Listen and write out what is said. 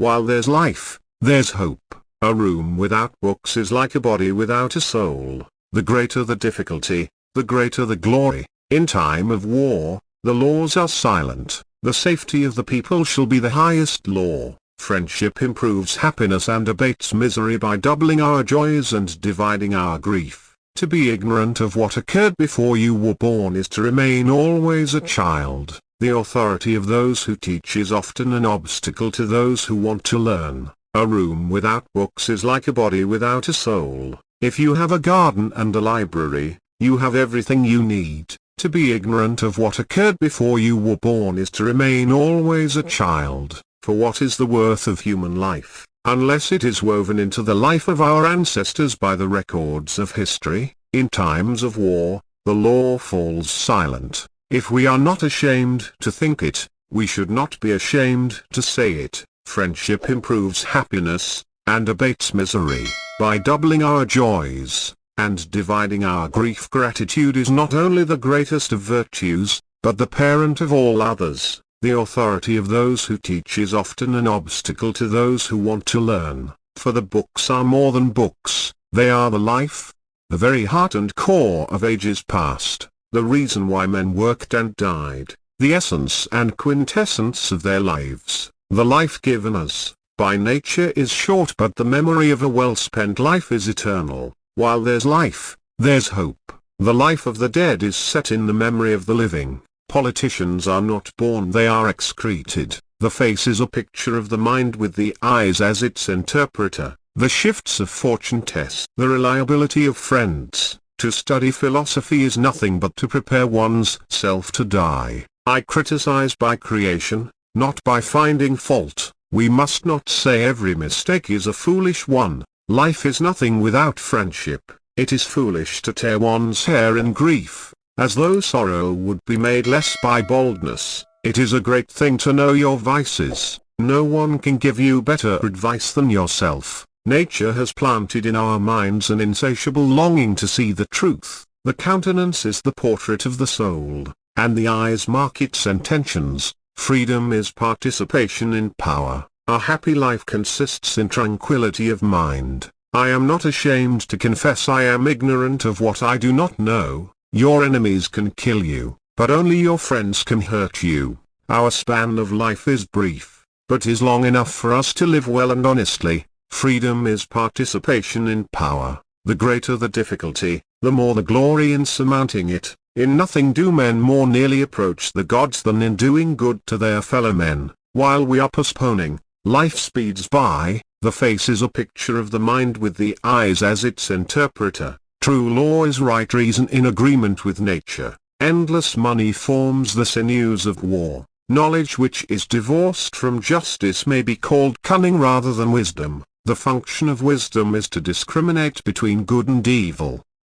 While there's life, there's hope. A room without books is like a body without a soul. The greater the difficulty, the greater the glory. In time of war, the laws are silent. The safety of the people shall be the highest law. Friendship improves happiness and abates misery by doubling our joys and dividing our grief. To be ignorant of what occurred before you were born is to remain always a child. The authority of those who teach is often an obstacle to those who want to learn. A room without books is like a body without a soul. If you have a garden and a library, you have everything you need. To be ignorant of what occurred before you were born is to remain always a child. For what is the worth of human life, unless it is woven into the life of our ancestors by the records of history? In times of war, the law falls silent. If we are not ashamed to think it, we should not be ashamed to say it. Friendship improves happiness, and abates misery, by doubling our joys, and dividing our grief. Gratitude is not only the greatest of virtues, but the parent of all others. The authority of those who teach is often an obstacle to those who want to learn, for the books are more than books, they are the life, the very heart and core of ages past, the reason why men worked and died, the essence and quintessence of their lives. The life given us, by nature is short, but the memory of a well-spent life is eternal. While there's life, there's hope. The life of the dead is set in the memory of the living. Politicians are not born, they are excreted. The face is a picture of the mind with the eyes as its interpreter. The shifts of fortune test the reliability of friends. To study philosophy is nothing but to prepare one's self to die. I criticize by creation, not by finding fault. We must not say every mistake is a foolish one. Life is nothing without friendship. It is foolish to tear one's hair in grief, as though sorrow would be made less by boldness. It is a great thing to know your vices. No one can give you better advice than yourself. Nature has planted in our minds an insatiable longing to see the truth. The countenance is the portrait of the soul, and the eyes mark its intentions. Freedom is participation in power. A happy life consists in tranquility of mind. I am not ashamed to confess I am ignorant of what I do not know. Your enemies can kill you, but only your friends can hurt you. Our span of life is brief, but is long enough for us to live well and honestly. Freedom is participation in power. The greater the difficulty, the more the glory in surmounting it. In nothing do men more nearly approach the gods than in doing good to their fellow men. While we are postponing, life speeds by. The face is a picture of the mind with the eyes as its interpreter. True law is right reason in agreement with nature. Endless money forms the sinews of war. Knowledge which is divorced from justice may be called cunning rather than wisdom. The function of wisdom is to discriminate between good and evil.